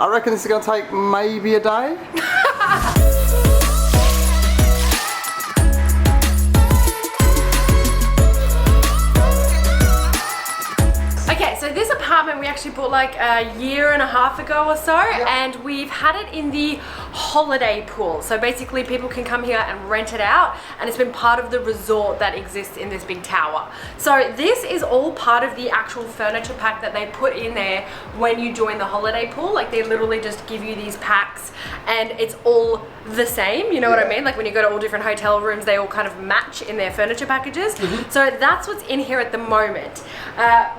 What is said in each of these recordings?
I reckon this is going to take maybe a day. So this apartment we actually bought like a year and a half ago or so, and we've had it in the holiday pool. So basically people can come here and rent it out, and it's been part of the resort that exists in this big tower. So this is all part of the actual furniture pack that they put in there when you join the holiday pool. Like they literally just give you these packs and it's all the same, you know what I mean? Like when you go to all different hotel rooms, they all kind of match in their furniture packages. So that's what's in here at the moment.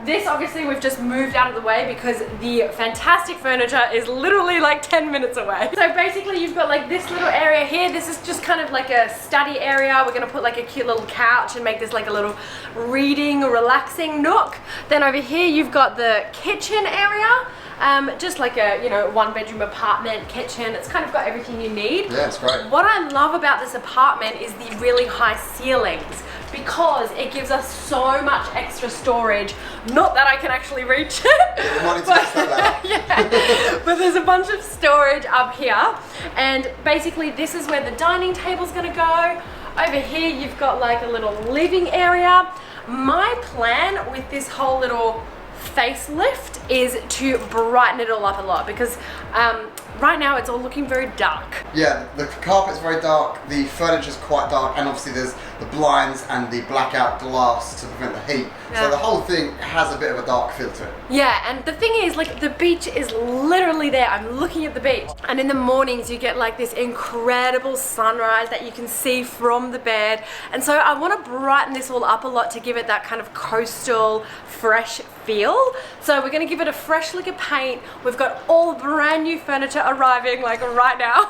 This obviously we've just moved out of the way because the fantastic furniture is literally like 10 minutes away. So basically you've got like this little area here. This is just kind of like a study area. We're gonna put like a cute little couch and make this like a little reading, relaxing nook. Then over here you've got the kitchen area. Just like a, you know, 1-bedroom apartment, kitchen. It's kind of got everything you need. Yeah, it's great. What I love about this apartment is the really high ceilings, because it gives us so much extra storage. Not that I can actually reach it. But there's a bunch of storage up here. And basically this is where the dining table's gonna go. Over here you've got like a little living area. My plan with this whole little facelift is to brighten it all up a lot, because right now it's all looking very dark. Yeah, the carpet's very dark, the furniture's quite dark, and obviously there's the blinds and the blackout glass to prevent the heat. So the whole thing has a bit of a dark feel to it. Yeah, and the thing is, like, the beach is literally there. I'm looking at the beach, and in the mornings you get like this incredible sunrise that you can see from the bed. And so I want to brighten this all up a lot to give it that kind of coastal, fresh feel. So we're going to give it a fresh lick of paint. We've got all brand new furniture arriving like right now.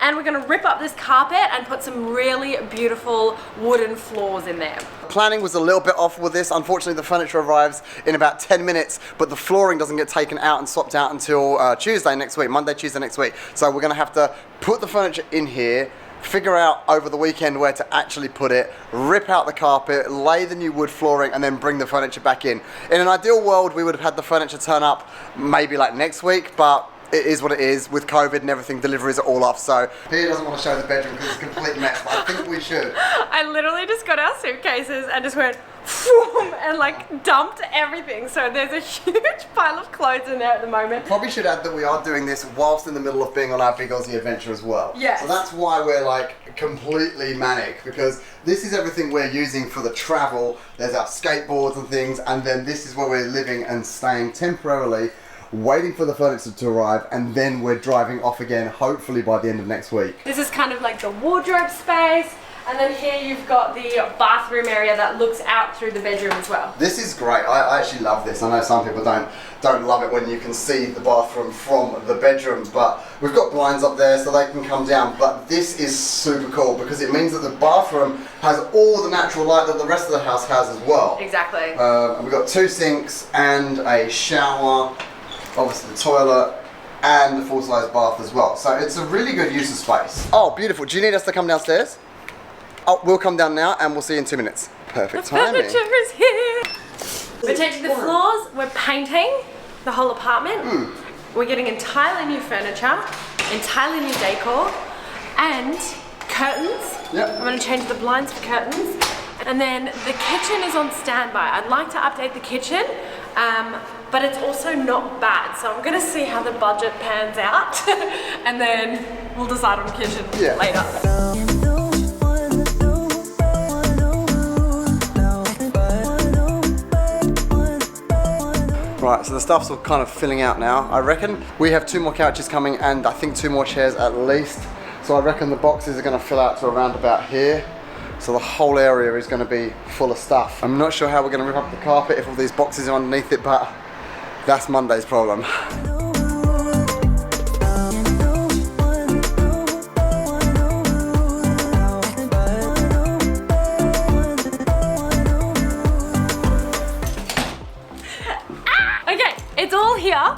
And we're going to rip up this carpet and put some really beautiful wooden floors in there. Planning was a little bit off with this. Unfortunately, the furniture arrives in about 10 minutes, but the flooring doesn't get taken out and swapped out until Tuesday next week, Monday, Tuesday next week. So we're going to have to put the furniture in here, figure out over the weekend where to actually put it, rip out the carpet, lay the new wood flooring, and then bring the furniture back in. In an ideal world, we would have had the furniture turn up maybe like next week, but it is what it is. With COVID and everything, deliveries are all off. So Pia doesn't want to show the bedroom because it's a complete mess, but I think we should. I literally just got our suitcases and just went and like dumped everything. So there's a huge pile of clothes in there at the moment. Probably should add that we are doing this whilst in the middle of being on our big Aussie adventure as well. Yes. So that's why we're like completely manic, because this is everything we're using for the travel. There's our skateboards and things, and then this is where we're living and staying temporarily, waiting for the furniture to arrive, and then we're driving off again, hopefully by the end of next week. This is kind of like the wardrobe space, and then here you've got the bathroom area that looks out through the bedroom as well. This is great. I actually love this. I know some people don't love it when you can see the bathroom from the bedroom, but we've got blinds up there so they can come down. But this is super cool because it means that the bathroom has all the natural light that the rest of the house has as well. Exactly. And we've got 2 sinks and a shower, obviously the toilet, and the full-size bath as well. So it's a really good use of space. Oh, beautiful. Do you need us to come downstairs? Oh, we'll come down now and we'll see you in 2 minutes. Perfect timing. The furniture is here. We're changing the floors, we're painting the whole apartment. We're getting entirely new furniture, entirely new decor, and curtains. Yep. I'm going to change the blinds for curtains. And then the kitchen is on standby. I'd like to update the kitchen, but it's also not bad. So I'm going to see how the budget pans out, and then we'll decide on the kitchen later. Right, so the stuff's all kind of filling out now. I reckon we have 2 more couches coming, and I think 2 more chairs at least. So I reckon the boxes are going to fill out to around about here. So the whole area is going to be full of stuff. I'm not sure how we're going to rip up the carpet if all these boxes are underneath it, but that's Monday's problem. It's all here.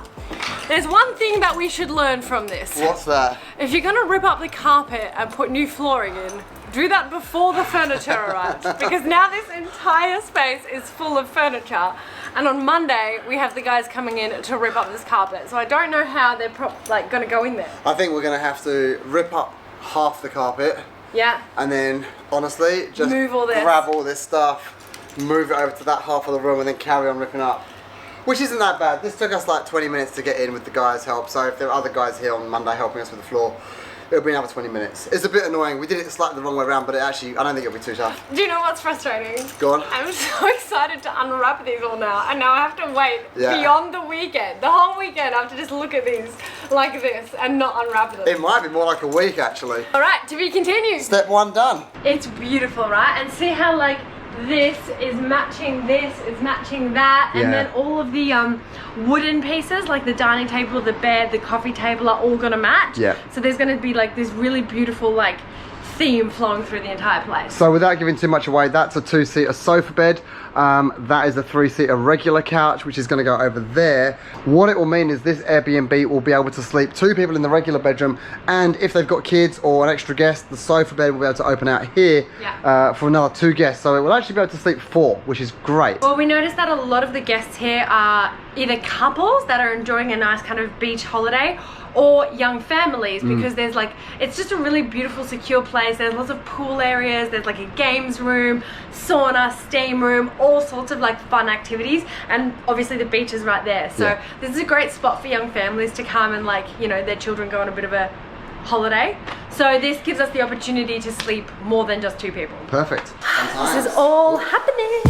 There's one thing that we should learn from this. What's that? If you're gonna rip up the carpet and put new flooring in, do that before the furniture arrives, because now this entire space is full of furniture. And on Monday, we have the guys coming in to rip up this carpet. So I don't know how they're going to go in there. I think we're going to have to rip up half the carpet. Yeah. And then, honestly, just move all this. grab all this stuff, move it over to that half of the room, and then carry on ripping up. Which isn't that bad. This took us like 20 minutes to get in with the guys' help. So if there are other guys here on Monday helping us with the floor, it'll be another 20 minutes. It's a bit annoying. We did it slightly the wrong way around, but I don't think it'll be too tough. Do you know what's frustrating? Go on. I'm so excited to unwrap these all now, and now I have to wait beyond the weekend. The whole weekend I have to just look at these like this and not unwrap them. It might be more like a week, actually. All right, to be continued. Step 1 done. It's beautiful, right? And see how like this is matching this, is matching that, and then all of the wooden pieces, like the dining table, the bed, the coffee table, are all gonna match. Yeah. So there's gonna be like this really beautiful like theme flowing through the entire place. So without giving too much away, that's a 2-seater sofa bed. That is a 3-seater regular couch, which is going to go over there. What it will mean is this Airbnb will be able to sleep 2 people in the regular bedroom, and if they've got kids or an extra guest, the sofa bed will be able to open out here for another 2 guests. So it will actually be able to sleep 4, which is great. Well, we noticed that a lot of the guests here are either couples that are enjoying a nice kind of beach holiday, or young families, because there's like, it's just a really beautiful, secure place. There's lots of pool areas, there's like a games room, sauna, steam room, all sorts of like fun activities, and obviously the beach is right there. So this is a great spot for young families to come and like, you know, their children go on a bit of a holiday. So this gives us the opportunity to sleep more than just 2 people. Perfect. This is all happening.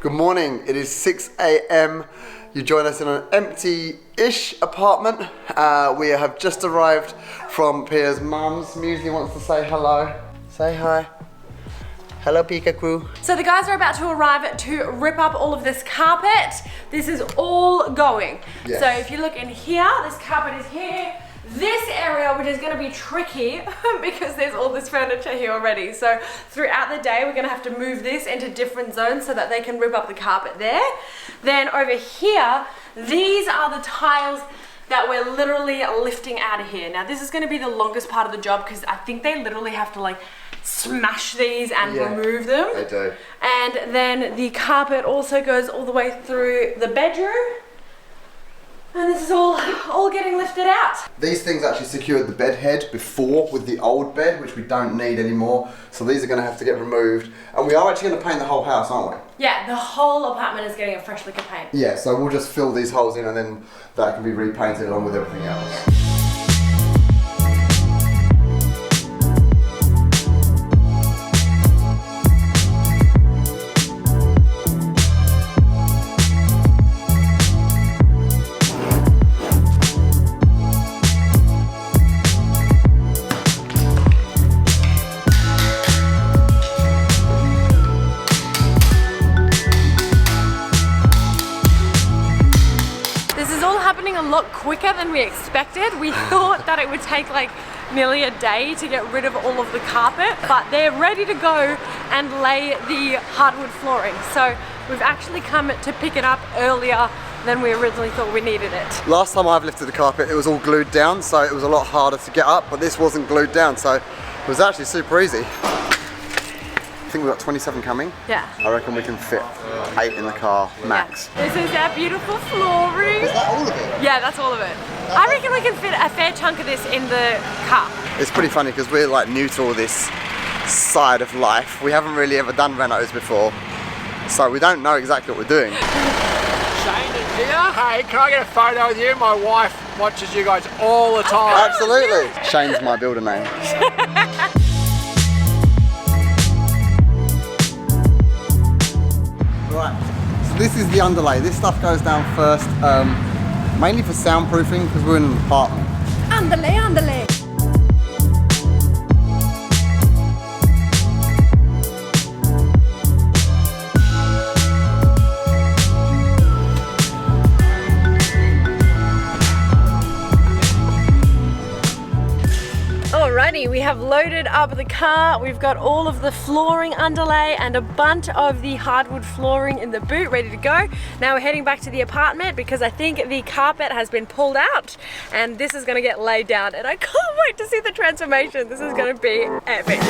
Good morning, it is 6 a.m. You join us in an empty-ish apartment. We have just arrived from Pia's mum's. Muesli wants to say hello. Say hi. Hello, Pika crew. So the guys are about to arrive to rip up all of this carpet. This is all going. Yes. So if you look in here, this carpet is here. This area, which is going to be tricky because there's all this furniture here already. So throughout the day, we're going to have to move this into different zones so that they can rip up the carpet there. Then over here, these are the tiles that we're literally lifting out of here. Now this is going to be the longest part of the job because I think they literally have to like smash these and remove them. They do. And then the carpet also goes all the way through the bedroom. And this is all getting lifted out. These things actually secured the bed head before with the old bed, which we don't need anymore. So these are going to have to get removed. And we are actually going to paint the whole house, aren't we? Yeah, the whole apartment is getting a fresh lick of paint. Yeah, so we'll just fill these holes in and then that can be repainted along with everything else. A lot quicker than we expected. We thought that it would take like nearly a day to get rid of all of the carpet, but they're ready to go and lay the hardwood flooring. So we've actually come to pick it up earlier than we originally thought we needed it. Last time I've lifted the carpet, it was all glued down, so it was a lot harder to get up, but this wasn't glued down, so it was actually super easy. I think we've got 27 coming. Yeah. I reckon we can fit 8 in the car, max. Yeah. This is our beautiful flooring. Is that all of it? Yeah, that's all of it. I reckon we can fit a fair chunk of this in the car. It's pretty funny because we're like new to all this side of life. We haven't really ever done renos before, so we don't know exactly what we're doing. Shane and Pia, hey, can I get a photo with you? My wife watches you guys all the time. Absolutely. Shane's my builder name. Right, so this is the underlay. This stuff goes down first. mainly for soundproofing because we're in an apartment. Andale, andale. Alrighty, we have loaded up the car. We've got all of the flooring underlay and a bunch of the hardwood flooring in the boot ready to go. Now we're heading back to the apartment because I think the carpet has been pulled out and this is gonna get laid down and I can't wait to see the transformation. This is gonna be epic.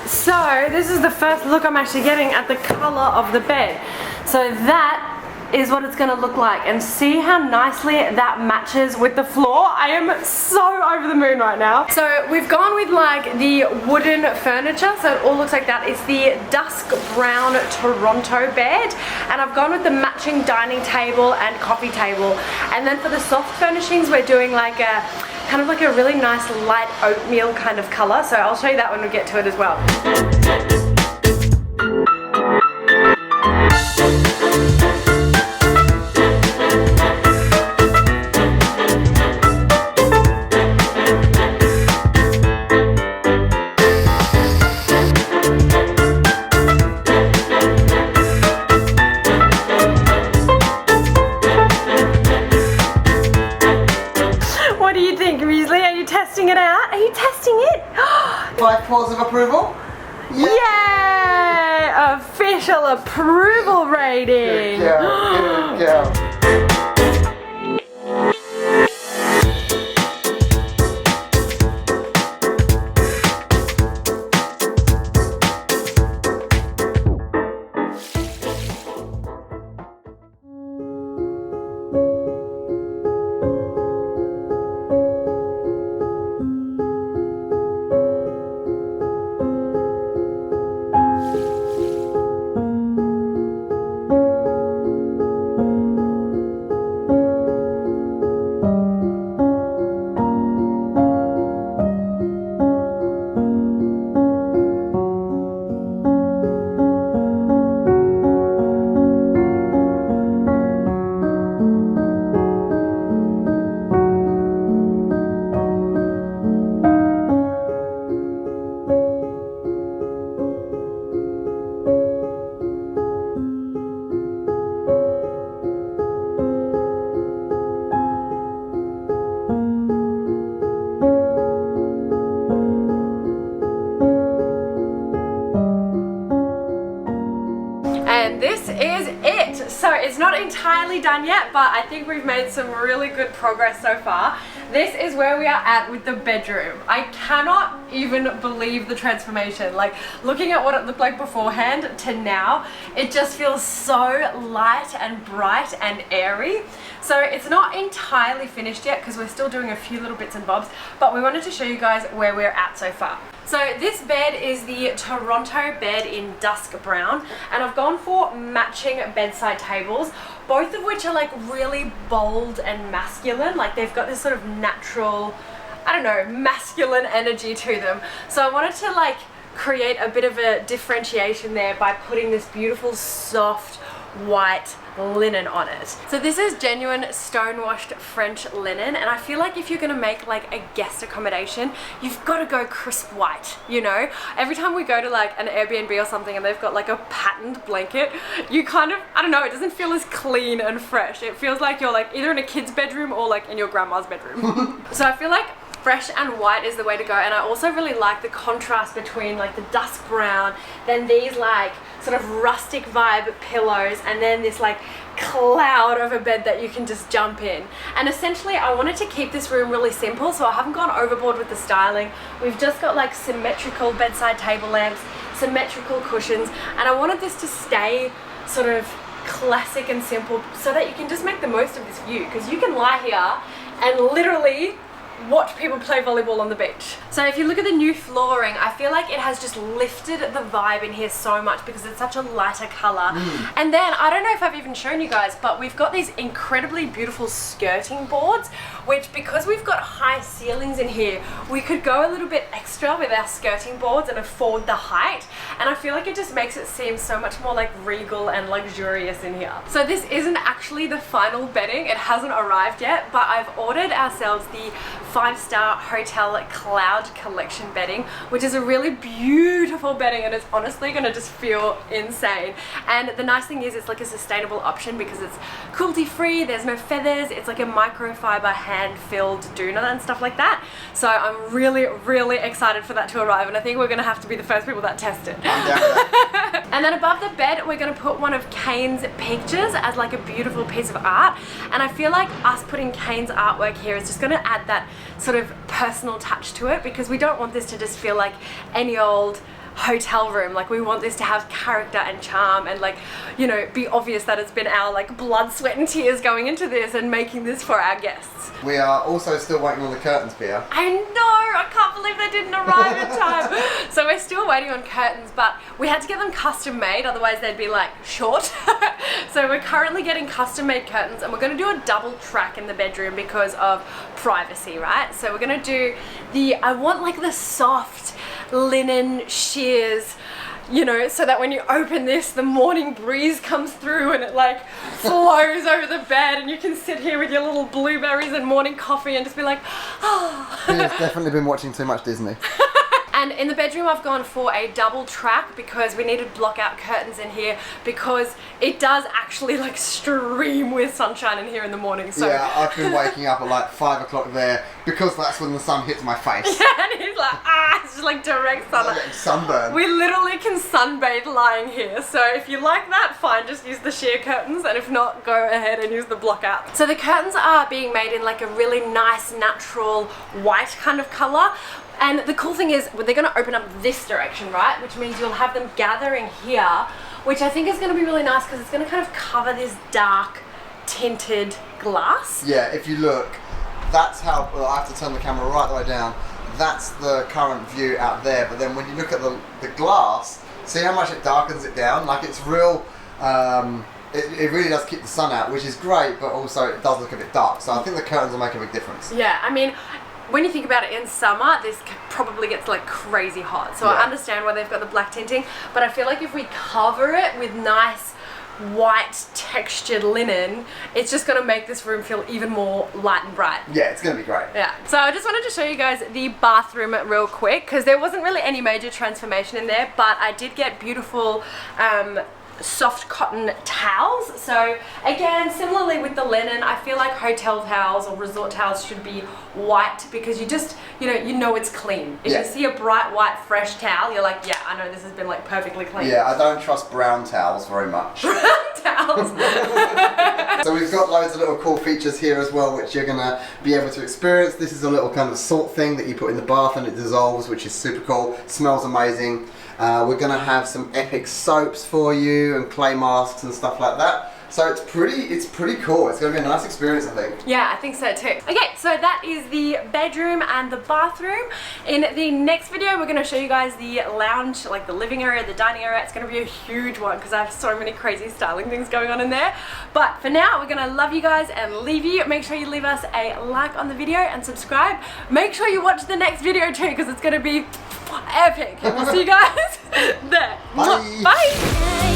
So this is the first look I'm actually getting at the color of the bed. So that is what it's gonna look like, and see how nicely that matches with the floor. I am so over the moon right now. So we've gone with like the wooden furniture, so it all looks like that. It's the dusk brown Toronto bed, and I've gone with the matching dining table and coffee table. And then for the soft furnishings, we're doing like a kind of like a really nice light oatmeal kind of color. So I'll show you that when we get to it as well. Are you testing it? 5 paws of approval? Yay! Official approval rating! Good girl. So it's not entirely done yet, but I think we've made some really good progress so far. This is where we are at with the bedroom. I cannot even believe the transformation. Like, looking at what it looked like beforehand to now, it just feels so light and bright and airy. So it's not entirely finished yet because we're still doing a few little bits and bobs, but we wanted to show you guys where we're at so far. So this bed is the Toronto bed in dusk brown, and I've gone for matching bedside tables, both of which are like really bold and masculine. Like, they've got this sort of natural, I don't know, masculine energy to them. So I wanted to like create a bit of a differentiation there by putting this beautiful soft white linen on it. So this is genuine stonewashed French linen, and I feel like if you're gonna make like a guest accommodation, you've got to go crisp white, you know? Every time we go to like an Airbnb or something and they've got like a patterned blanket, you kind of, I don't know, it doesn't feel as clean and fresh. It feels like you're like either in a kid's bedroom or like in your grandma's bedroom. So I feel like fresh and white is the way to go, and I also really like the contrast between like the dusk brown, then these like sort of rustic vibe pillows, and then this like cloud of a bed that you can just jump in. And essentially I wanted to keep this room really simple, so I haven't gone overboard with the styling. We've just got like symmetrical bedside table lamps, symmetrical cushions, and I wanted this to stay sort of classic and simple so that you can just make the most of this view, because you can lie here and literally watch people play volleyball on the beach. So if you look at the new flooring, I feel like it has just lifted the vibe in here so much because it's such a lighter color. And then, I don't know if I've even shown you guys, but we've got these incredibly beautiful skirting boards, which because we've got high ceilings in here, we could go a little bit extra with our skirting boards and afford the height. And I feel like it just makes it seem so much more like regal and luxurious in here. So this isn't actually the final bedding. It hasn't arrived yet, but I've ordered ourselves the 5-star hotel cloud collection bedding, which is a really beautiful bedding, and it's honestly gonna just feel insane. And the nice thing is it's like a sustainable option because it's cruelty free, there's no feathers, it's like a microfiber hand-filled doona and stuff like that. So I'm really excited for that to arrive, and I think we're gonna have to be the first people that test it. And then above the bed we're gonna put one of Kane's pictures as like a beautiful piece of art, and I feel like us putting Kane's artwork here is just gonna add that sort of personal touch to it, because we don't want this to just feel like any old hotel room. Like, we want this to have character and charm and, like, you know, be obvious that it's been our like blood, sweat and tears going into this and making this for our guests. We are also still waiting on the curtains, Bea. I know, I can't believe they didn't arrive in time. So we're still waiting on curtains, but we had to get them custom made, otherwise they'd be like short. So we're currently getting custom made curtains, and we're gonna do a double track in the bedroom because of privacy, right? So we're gonna do I want like the soft linen sheers, you know, so that when you open this, the morning breeze comes through and it like flows over the bed, and you can sit here with your little blueberries and morning coffee and just be like, oh. Bea's definitely been watching too much Disney. And in the bedroom I've gone for a double track because we needed block out curtains in here because it does actually like stream with sunshine in here in the morning. So yeah, I've been waking up at like 5 o'clock there because that's when the sun hits my face. Yeah, and he's like, it's just like direct sunlight. Like sunburn. We literally can sunbathe lying here. So if you like that, fine, just use the sheer curtains, and if not, go ahead and use the block out. So the curtains are being made in like a really nice natural white kind of color. And the cool thing is, they're going to open up this direction, right? Which means you'll have them gathering here, which I think is going to be really nice because it's going to kind of cover this dark tinted glass. Yeah, if you look, that's how, well, I have to turn the camera right the way down. That's the current view out there, but then when you look at the glass, see how much it darkens it down? Like, it's real, it really does keep the sun out, which is great, but also it does look a bit dark. So I think the curtains will make a big difference. Yeah, I mean, when you think about it, in summer, this probably gets like crazy hot. So yeah. I understand why they've got the black tinting, but I feel like if we cover it with nice white textured linen, it's just going to make this room feel even more light and bright. Yeah, it's going to be great. Yeah. So I just wanted to show you guys the bathroom real quick because there wasn't really any major transformation in there, but I did get beautiful soft cotton towels. So again, similarly with the linen, I feel like hotel towels or resort towels should be white because you just, you know it's clean. If you see a bright white fresh towel, you're like, yeah, I know this has been like perfectly clean. Yeah, I don't trust brown towels very much. Brown towels. So we've got loads of little cool features here as well, which you're gonna be able to experience. This is a little kind of salt thing that you put in the bath and it dissolves, which is super cool. Smells amazing. We're going to have some epic soaps for you and clay masks and stuff like that. So it's pretty cool. It's going to be a nice experience, I think. Yeah, I think so too. Okay, so that is the bedroom and the bathroom. In the next video, we're going to show you guys the lounge, like the living area, the dining area. It's going to be a huge one because I have so many crazy styling things going on in there. But for now, we're going to love you guys and leave you. Make sure you leave us a like on the video and subscribe. Make sure you watch the next video too because it's going to be epic. We'll see you guys there. Bye. Bye.